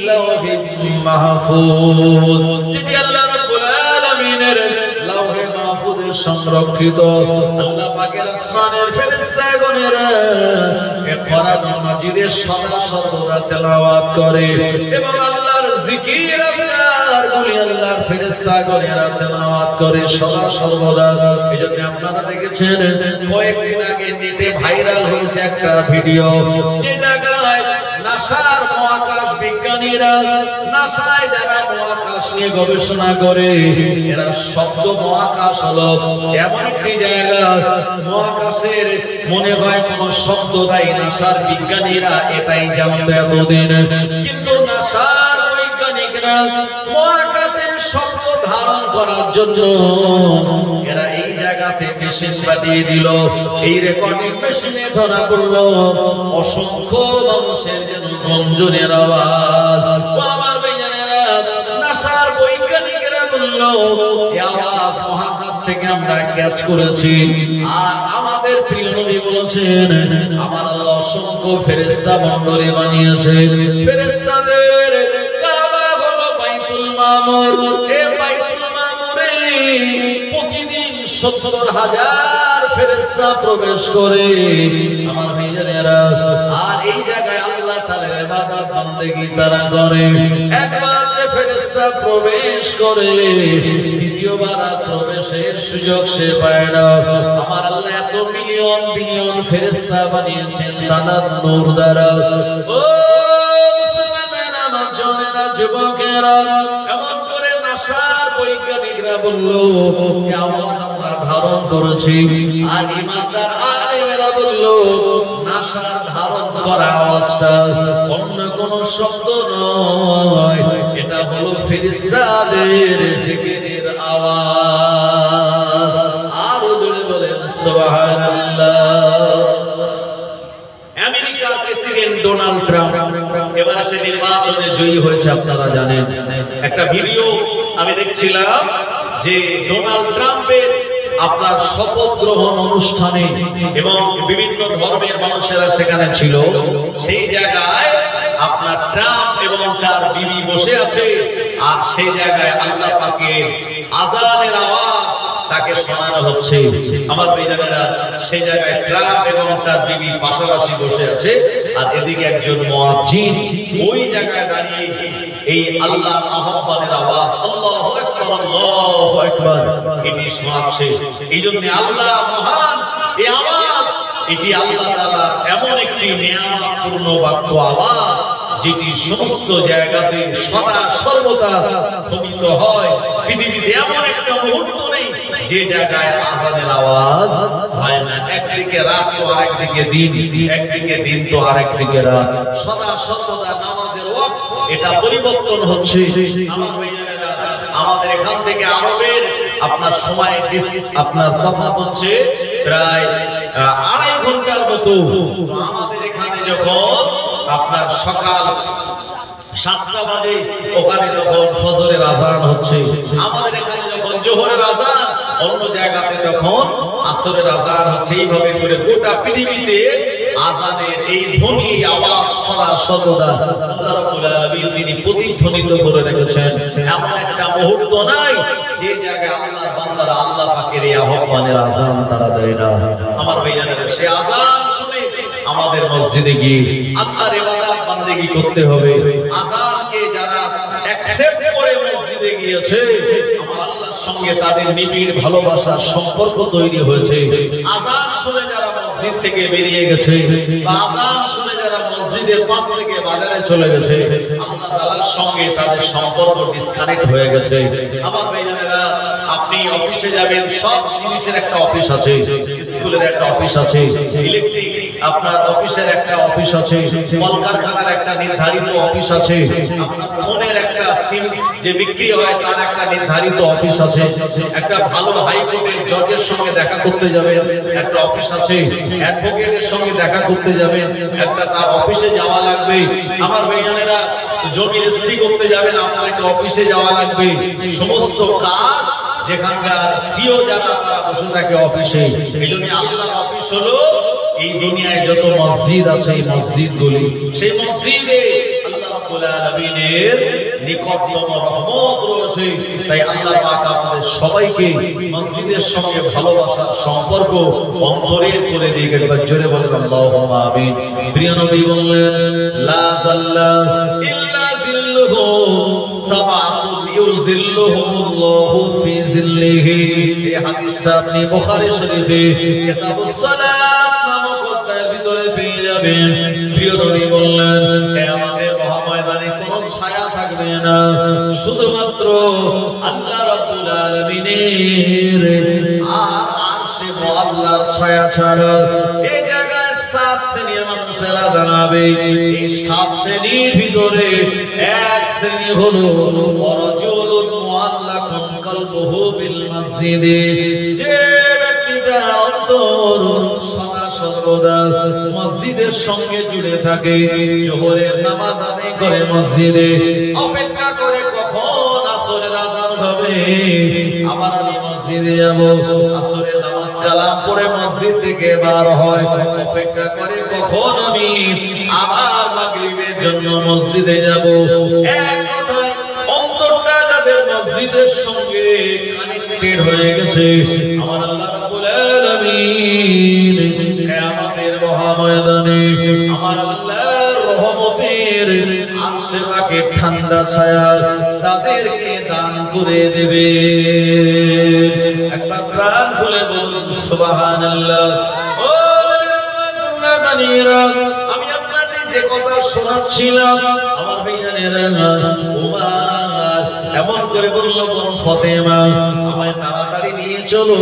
লাওহিন মাহফুজ, যেটি আল্লাহ রাব্বুল আলামিনের লাওহে মাহফুজে সংরক্ষিত। আল্লাহ পাকের আসমানের ফেরেশতাগণেরা এই কোরআনুল মাজিদের সদা সর্বদা তেলাওয়াত করে এবং আল্লাহর জিকির আজকারগুলি আল্লাহর ফেরেশতাগণেরা তেলাওয়াত করে সদা সর্বদা। এজন্য আপনারা দেখেছেন কয়েকদিন আগে নেটে ভাইরাল হয়েছে একটা ভিডিও, যে জায়গায় নাসার মহাকাশ বিজ্ঞানীরা, নাসায় যারা মহাকাশ নিয়ে গবেষণা করে, এরা শব্দ মহাকাশ হলো এমন একটি জায়গা, মহাকাশের মনে হয় কোনো শব্দ নাই। নাসার বিজ্ঞানীরা এটাই জানতো এতদিন, কিন্তু নাসার বৈজ্ঞানিকরা মহাকাশের শব্দ ধারণ করার জন্য এরা এই জায়গাতে মেশিন পাঠিয়ে দিল। এই রেকর্ডিং মেশিনে ধরা পড়লো অসংখ্য মানুষের যেন গঞ্জনের আওয়াজ। আমার ভাইজানেরা, নাসার বৈজ্ঞানিকেরা বলল এই আওয়াজ মহাকাশ থেকে আমরা ক্যাচ করেছি। আর আমাদের প্রিয় নবী বলেছেন, আমার আল্লাহ অসংখ্য ফেরেশতা মণ্ডলী বানিয়েছে। ফেরেশতাদের কাবা হলো বাইতুল মামুর। এই বাইতুল মামুরে প্রতিদিন ৭০,০০০ ফেরেশতা প্রবেশ করে। আমার ভাইজানেরা, আর এই জায়গায় আল্লাহ তাআলার ইবাদত বন্দেগী তারা করে। একবার যে ফেরেশতা প্রবেশ করে, দ্বিতীয়বার আর প্রবেশের সুযোগ সে পায় না। আমার আল্লাহ এত মিলিয়ন বিলিয়ন ফেরেশতা বানিয়েছেন তার নূর দ্বারা। ও মুসলমানেরা, আমার জনেরা, যুবকেরা, এমন করে নাসার বৈজ্ঞানিকরা বলল এই আওয়াজ আমরা ধারণ করেছি। আর ইমানদার আলেমেরা বলল নাসার ধারণ করা আওয়াজটা অন্য কোন শব্দ নয়, এটা হলো ফেরেশতাদের জিকিরের আওয়াজ। আরো জোরে বলেন সুবহানাল্লাহ। আমেরিকার প্রেসিডেন্ট ডোনাল্ড ট্রাম্প এবার সে নির্বাচনে জয়ী হয়েছে, আপনারা জানেন। একটা ভিডিও আমি দেখছিলাম যে ডোনাল্ড ট্রাম্পের আপনার শপথ গ্রহণ অনুষ্ঠানে এবং বিভিন্ন ধর্মের মানুষেরা সেখানে ছিল, সেই জায়গায় আপনার ট্রাম্প এবং তার বিবি বসে আছে, আর সেই জায়গায় আল্লাহ পাকের আযানের আওয়াজ তাকে শোনানো হচ্ছে। আমার ভাইজানেরা, সেই জায়গায় ট্রাম্প এবং তার বিবি পাশাপাশি বসে আছে, আর এদিকে একজন মুয়াজ্জিন ওই জায়গায় দাঁড়িয়ে এই আল্লাহ আহ্বানের আওয়াজ আল্লাহু আকবার আল্লাহু আকবার এটি শোনাচ্ছে। এই জন্য আল্লাহ মহান, এই আওয়াজ এটি আল্লাহ তাআলা এমন একটি নিয়ামতপূর্ণ বাক্য আওয়াজ যেটি সমস্ত জায়গাতে সদা সর্বদা ধ্বনিত হয়। পৃথিবীতে এমন একটা মুহূর্ত নেই যে জায়গায় আযানের আওয়াজ হয় না। একদিকে রাত তো আরেকদিকে দিন, একদিকে দিন তো আরেকদিকে রাত, সদা সর্বদা নামাজের ওয়াক্ত এটা পরিবর্তন হচ্ছে। আমার ভাইয়েরা, আমাদের এখান থেকে আরবের আপনার সময় আপনার তফাৎ হচ্ছে প্রায় 2.5 ঘন্টার মতো। আমাদের এখানে যখন আপনার সকাল 7টা বাজে, ওখানে তখন ফজরের আযান হচ্ছে। আমাদের এখানে যখন জোহরের আযান, অন্য জায়গাতে তখন আসরের আযান হচ্ছে। এইভাবে করে গোটা পৃথিবীতে আযানের এই ধ্বনি, আওয়াজ সদা সর্বদা আল্লাহ রাব্বুল আলামিন তিনি প্রতিধ্বনিত করে রেখেছেন। এমন একটা মুহূর্ত নাই যে জায়গায় আল্লাহর বান্দারা আল্লাহ পাকের এই আহ্বানের আযান তারা দেয় না। আমার ভাইজানেরা, সেই আযান শুনে আমাদের মসজিদে গিয়ে আল্লাহর ইবাদত বান্দেগি করতে হবে। আযানকে যারা অ্যাকসেপ্ট করে মসজিদে গিয়েছে, আমার আল্লাহর সঙ্গে তাদের নিবিড় ভালোবাসার সম্পর্ক তৈরি হয়েছে। আযান শুনে যারা মসজিদ থেকে বেরিয়ে গেছে, বা আযান শুনে যারা মসজিদের পাশ থেকে বাজারে চলে গেছে, আল্লাহ তাআলার সঙ্গে তাদের সম্পর্ক ডিসকানেক্ট হয়ে গেছে। আমার ভাইজানেরা, আপনি অফিসে যাবেন, সব জিনিসের একটা অফিস আছে, স্কুলের একটা অফিস আছে, ইলেকট্রিক আপনার অফিসের একটা অফিস আছে, কলকারখানার একটা নির্ধারিত অফিস আছে, আপনার ফোনের একটা সিম যে বিক্রি হয় তার একটা নির্ধারিত অফিস আছে, একটা ভালো হাইকোর্টের জজের সঙ্গে দেখা করতে যাবেন একটা অফিস আছে, অ্যাডভোকেটের সঙ্গে দেখা করতে যাবেন একটা তার অফিসে যাওয়া লাগবে। আমার ভাইজানেরা, জমি রেজিস্ট্রি করতে যাবেন আপনার একটা অফিসে যাওয়া লাগবে। সমস্ত কাজ যেখানকার সিও যারা তারা বসে থাকে অফিসে। এই জন্য আল্লাহর অফিস হলো এই দুনিয়ায় যত মসজিদ আছে, এই মসজিদগুলি, সেই মসজিদে আল্লাহ রাব্বুল আলামিনের নিকটতম রহমত রয়েছে। তাই আল্লাহ পাক আমাদের সবাইকে মসজিদের সঙ্গে ভালোবাসার সম্পর্ক অন্তরের করে দিয়ে একবার জোরে বলেন আল্লাহুম্মা আমিন। প্রিয় নবী বললেন, লা যাল্লা ইল্লা জিল্লুহু সাবাতুন ইউজিল্লুহুমুল্লাহু ফি জিল্লিহি। এই হাদিসটা আপনি বুখারী শরীফে কিতাবুস সালাত নামক অধ্যায়ের ভিতরে পেয়ে যাবেন। প্রিয় নবী বললেন, কিয়ামতের মহাময়দানে কোনো ছায়া থাকবে না, শুধুমাত্র আল্লাহ রাব্বুল আলামিনের আর আরশে মুআল্লার ছায়া ছাড়া। এই জায়গায় 7 শ্রেণীর মানুষেরা দাঁড়াবে। এই 7 শ্রেণীর ভিতরে এক শ্রেণী হলো রাজুলুন মুআল্লাকুন কলবুহু বিল মসজিদে, যে ব্যক্তিটা অন্তর সদা সর্বদা মসজিদের সঙ্গে জুড়ে থাকে, জোহরের নামাজ আদায় করে মসজিদে, অপেক্ষা করে কখন আসরের আযান হবে, আবার আমি মসজিদে যাব, আসরের নামাজ কালাম পড়ে মসজিদ থেকে বার হয়, অপেক্ষা করে কখন আমি আবার মাগরিবের জন্য মসজিদে যাব। এক কথায় অন্তরটা যাদের মসজিদের সঙ্গে কানেক্টেড হয়ে গেছে, আমার আল্লাহ রাব্বুল আলামিন কিয়ামতের মহাময়দানে আমার আল্লাহর রহমতের আরশে পাকের ঠান্ডা ছায়া তাদেরকে দান করে দেবে। একবার প্রাণ খুলে বলুন সুবহানাল্লাহ। ও দানিরা, আমি আপনাদের যে কথা শোনাচ্ছিলাম, আমার ভাইজানেরা, ওমর এমন করে বলল, বোন ফাতেমা, আমায় তাড়াতাড়ি নিয়ে চলো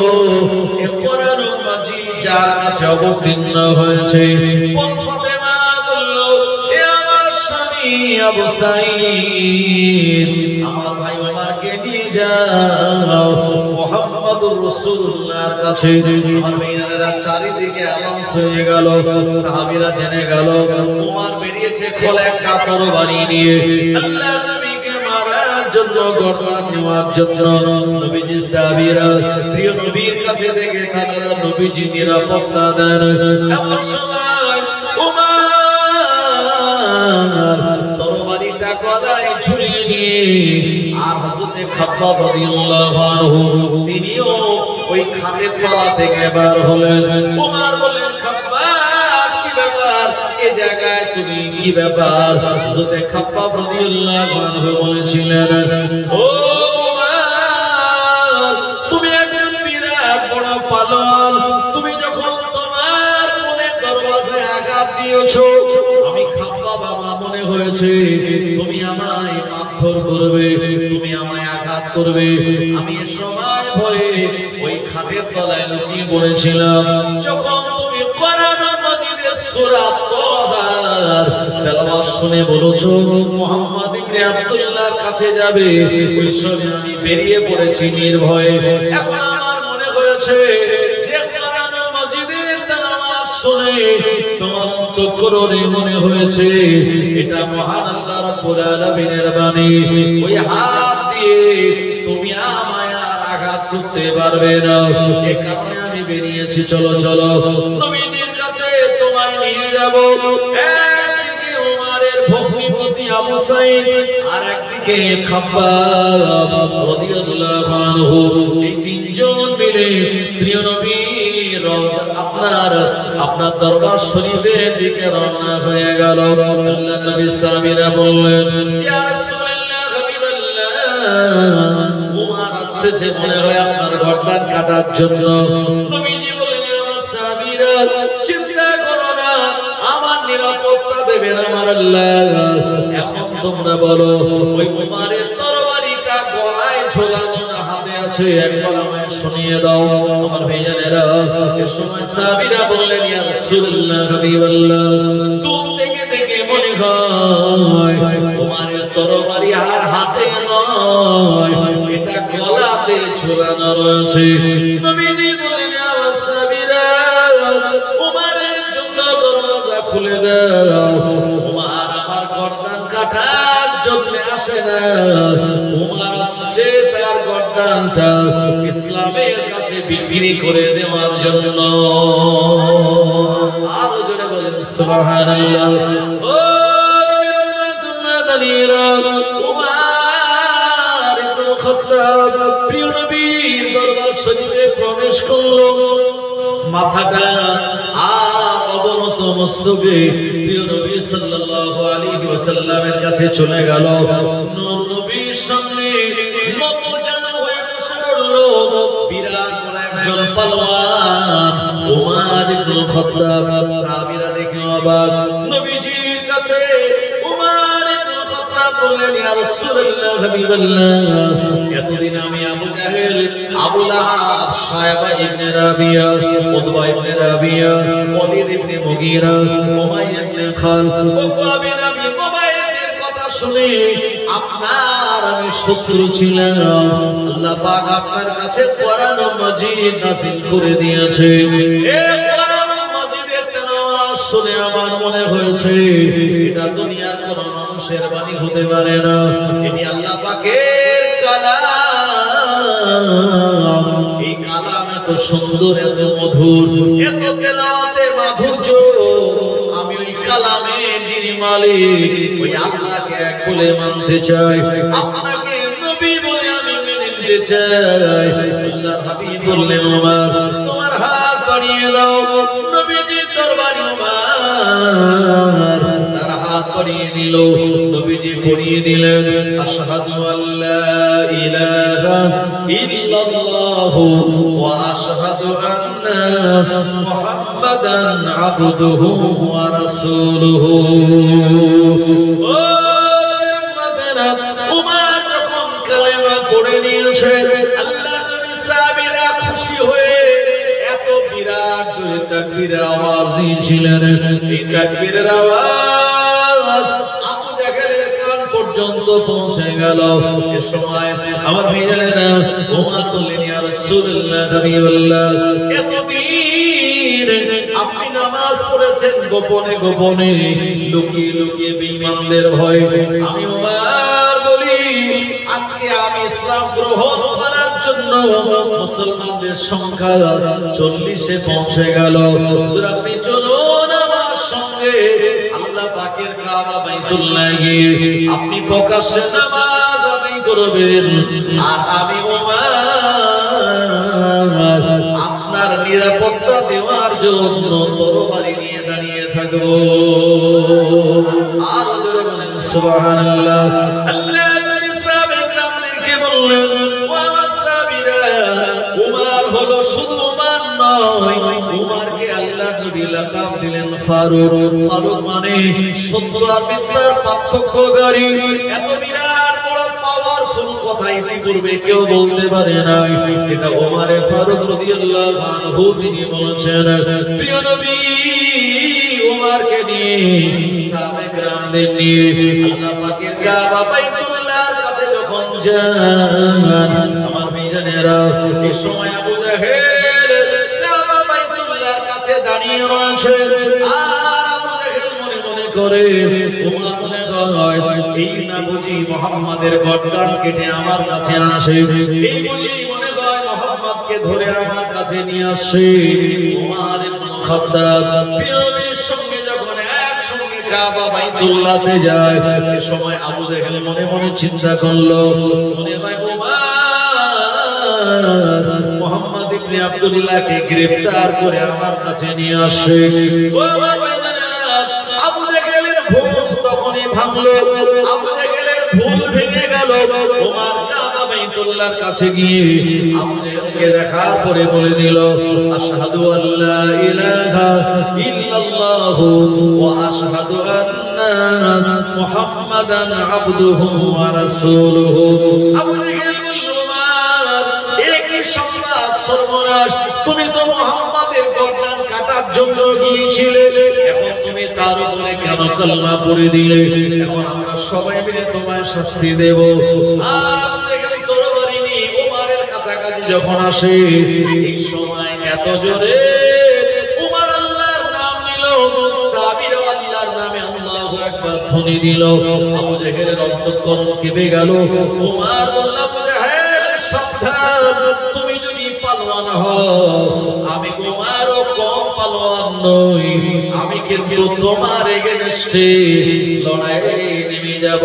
এ কোরআনুল মাজিদ যার কাছে অবতীর্ণ হয়েছে। বোন ফাতেমা বলল, হে আমার স্বামী আবু সাঈদ, আমার ভাই ওমরকে নিয়ে যাও মুহাম্মদুর রাসূলুল্লাহর কাছে। আমার ভাইয়েরা, চারিদিকে আওয়াজ হয়ে গেল, সাহাবীরা জেনে গেল ওমর বেরিয়েছে খোলা একটা তরবারি নিয়ে আল্লাহর নবীকে মারার জন্য গর্দান নেওয়ার জন্য নবীজি সাহাবীরা প্রিয় নবীর কাছে থেকে তারা নবীজি নিরাপত্তা দেন। এমন সময় উমর তরবারিটা গলায় ঝুলিয়ে নিয়ে আর হযরতে খাব্বাব রাদিয়াল্লাহু আনহু তিনিও ওই খাটের তলা থেকে বের হলেন। উমর বললেন, খাব্বাব কি ব্যাপার, এই জায়গায় তুমি কি ব্যাপার? হযরতে খাব্বাব রাদিয়াল্লাহু আনহু বলেছিলেন, ও উমর, তুমি একজন বিরাট বড় পালক, তুমি যখন তোমার মনের দরওয়াজায় আঘাত দিয়েছো, আমি খাব্বাব আমার মনে হয়েছে তুমি আমায় মারধর করবে, তুমি আমায় আঘাত করবে। আমি এ সময় ভয়ে ওই খাটের তলায় লুকিয়ে পড়েছিলাম। যখন তুমি কোরআন মাজিদের সূরা তাহার তেলাওয়াত শুনে বলেছো মুহাম্মদ ইবনে আব্দুল্লাহর কাছে যাবে, ওই সময় আমি বেরিয়ে পড়েছি নির্ভয়ে। এখন আমার মনে হয়েছে যে কোরআন মাজিদের তেলাওয়াত শুনে তোমার অন্তঃকরণে মনে হয়েছে এটা মহান আল্লাহ রাব্বুল আলামিনের বাণী। ওই হাত দিয়ে তুমি আমায় আর আঘাত করতে পারবে না, এই কারণে আমি বেরিয়েছি। চলো চলো নবীজির কাছে তোমায় নিয়ে যাব। একদিকে উমরের ভগ্নিপতি আবু সাঈদ, আর একদিকে খাব্বাব রাদিয়াল্লাহু আনহু। এই তিনজন মিলে প্রিয় নবী আপনার দরবার শরীফের দিকে রওনা হয়ে গেল। আল্লাহর নবী সাহাবীরা বললেন, ইয়া রাসূলুল্লাহ, হাবিবাল্লাহ, উমর আসছে মনে হয় আপনার গর্দান কাটার জন্য। নবীজি বললেন, আমার সাহাবীরা, চিন্তা করো না, আমার নিরাপত্তা দেবেন আমার আল্লাহ। এখন তোমরা বলো, ওই উমরের তরবারিটা গলায় ঝোলানো না হাতে আছে, একবার আমায় শুনিয়ে দাও। আমার ভাইজানেরা, এই সময় সাহাবীরা বললেন, ইয়া রাসূলুল্লাহ, হাবিবাল্লাহ, দূর থেকে দেখে মনে হয় উমরের তরবারি আর হাতে নয়, এটা গলাতে ঝোলানো রয়েছে। নবীজি বললেন, ইয়া সাহাবীরা, উমরের জন্য দরজা খুলে দাও। উমর আমার গর্দান কাটার জন্য আসে না, উমর আসছে তার গর্দানটা ইসলামের কাছে বিক্রি করে দেওয়ার জন্য। আরো জোরে বলেন সুবহানাল্লাহ। ও উমর ইবনে খাত্তাব প্রিয় নবীর দরবার শরীফে প্রবেশ করলো। মাথাটা আর অবনত মস্তকে প্রিয় নবী সাল্লাল্লাহু আলাইহি ওয়াসাল্লামের কাছে চলে গেল। নূর নবীর সামনে নত যেন হয়ে বসে পড়লো বিরাট বড় একজন পালোয়ান উমর ইবনে খাত্তাব। সাহাবীরা দেখে অবাক। নবীজির কাছে উমর ইবনে খাত্তাব বললেন, ইয়া রাসূলুল্লাহ, হাবিবাল্লাহ, এতদিন আমি আবু জাহেল, আবু লাহাব, শায়বা ইবনে রাবিয়া, উতবা ইবনে রাবিয়া, ওয়ালিদ ইবনে মুগীরা, উমাইয়া ইবনে খালদ, উকবা বিন আবি মুবাইয়ের কথা শুনে আপনার আমি শত্রু ছিলাম। আল্লাহ পাক আপনার কাছে কোরআন মাজিদ নাযিল করে দিয়েছে। এই কোরআন মাজিদের তেলাওয়াত শুনে আমার মনে হয়েছে এটা দুনিয়ার কোন মানুষের বাণী হতে পারে না, এটি আল্লাহ পাকের কালাম। এই কালাম এত সুন্দর, এত মধুর, এত তেলাওয়াতে মাধুর্য। আমি ওই কালামের যিনি মালিক, ওই আল্লাহকে এক বলে মানতে চাই, আপনাকে নবী বলে আমি মেনে নিতে চাই। আল্লাহর হাবিব বললেন, ওমর তোমার হাত বাড়িয়ে দাও। নবীজির দরবারে ওমর তার হাত বাড়িয়ে দিল। নবীজি পড়িয়ে দিলেন, আশহাদু আল্লা ইলাহা ইল্লাল্লাহু ওয়া আশহাদু আন্না মুহাম্মাদান আবদুহু ওয়া রাসূলুহু। ও উম্মতেরা, উমর যখন কালেমা পড়ে নিয়েছে, আল্লাহ নবী সাহাবীরা খুশি হয়ে এত বিরাট জোরে তাকবীরের আওয়াজ দিয়েছিলেন। এই তাকবীরের আওয়াজ আবু জাহেলের কান পর্যন্ত পৌঁছে গেল। এ সময় আমার ভাইজানেরা, ওমর বললেন, ইয়া রাসূলুল্লাহ, হাবিবাল্লাহ, এতদিন আপনি নামাজ পড়েছেন গোপনে গোপনে, লুকিয়ে লুকিয়ে বেঈমানদের ভয়। আমি ওমর বলি, আজ আমি ইসলাম গ্রহণ করার জন্য মুসলমানদের সংখ্যা 40-এ পৌঁছে গেল। হুজুর আপনি চলুন আমার সঙ্গে আল্লাহ পাকের কাবা বাইতুল্লাহ গিয়ে আপনি প্রকাশ্যে নামাজ আদায় করবেন, আর আমি ওমর আপনার নিরাপত্তা দেওয়ার জন্য তরবারি নিয়ে দাঁড়িয়ে থাকবো। আর জোরে বলেন সুবহানাল্লাহ। আল্লাহ নবী সাহাবায়ে কেরামদেরকে বললেন, ও আমার সাহাবীরা, ওমর হলো শুধু ওমর নয়, ওমরকে আল্লাহ নবী লাকাব দিলেন ফারুক। ফারুক মানে সত্য আর মিথ্যার পার্থক্যকারী। এত বিরাট বড় পাওয়ারফুল কথা ইতিপূর্বে কেউ বলতে পারে না। এটা ওমরে ফারুক রাদিয়াল্লাহু আনহু তিনি বলেছেন। প্রিয় নবী ওমরকে নিয়ে সাহাবায়ে কেরামদের নিয়ে আল্লাহ পাকের কাবা বাইতুল্লাহর কাছে যখন যান, আমার ভাইজানেরা, এই সময় আবু জাহেল কাবা বাইতুল্লাহর কাছে দাঁড়িয়ে রয়েছে। আর আবু জাহেল মনে মনে করে, ওমর মনে হয় এই না বুঝি মুহাম্মাদের গর্দান কেটে আমার কাছে আসে, এই বুঝি মনে হয় মুহাম্মাদকে ধরে আমার কাছে নিয়ে আসে। ওমর ইবনে খাত্তাব প্রিয় নবীর সঙ্গে যখন একসঙ্গে কাবা বাইতুল্লাহতে যায়, এই সময় আবু জাহেল মনে মনে চিন্তা করলো, মনে হয় ওমর মুহাম্মদ ইবনে আব্দুল্লাহকে গ্রেফতার করে আমার কাছে নিয়ে আসে। আবু জাহেলের ভুল তখনই ভাঙলো, আবু জাহেলের ভুল ভেঙে গেল। ওমর কাবা বাইতুল্লাহর কাছে গিয়ে আবু জাহেলকে দেখার পরে বলে দিল, আশহাদু আল্লা ইলাহা ইল্লাল্লাহু ওয়া আশহাদু আন্না মুহাম্মাদান আবদুহু ওয়া রাসূলুহু। আবু জাহেল বলল, ওমর একই সংবাদ, সর্বনাশ, তুমি তো মুহাম্মাদের গর্দান কাটার জন্য গিয়েছিলে, এখন তুমি তার উপরে কেন কালেমা পড়ে দিলে? এখন আমরা সবাই মিলে তোমায় শাস্তি দেব। আর আবু জাহেল তরবারি নিয়ে ওমরের কাছাকাছি যখন আসে, এই সময় এত জোরে ওমর আল্লাহর নাম নিল, সাহাবীরা আল্লাহর নামে আল্লাহু আকবার ধ্বনি দিল। আবু জাহেলের অন্তঃকরণ কেঁপে গেল। ওমর বলল, আবু জাহেল সাবধান, তুমি যদি পালোয়ান হও, আমি ওমরও কম পালোয়ান নই, আমি কিন্তু তোমার এগেইনস্টে লড়াইয়ে নেমে যাব।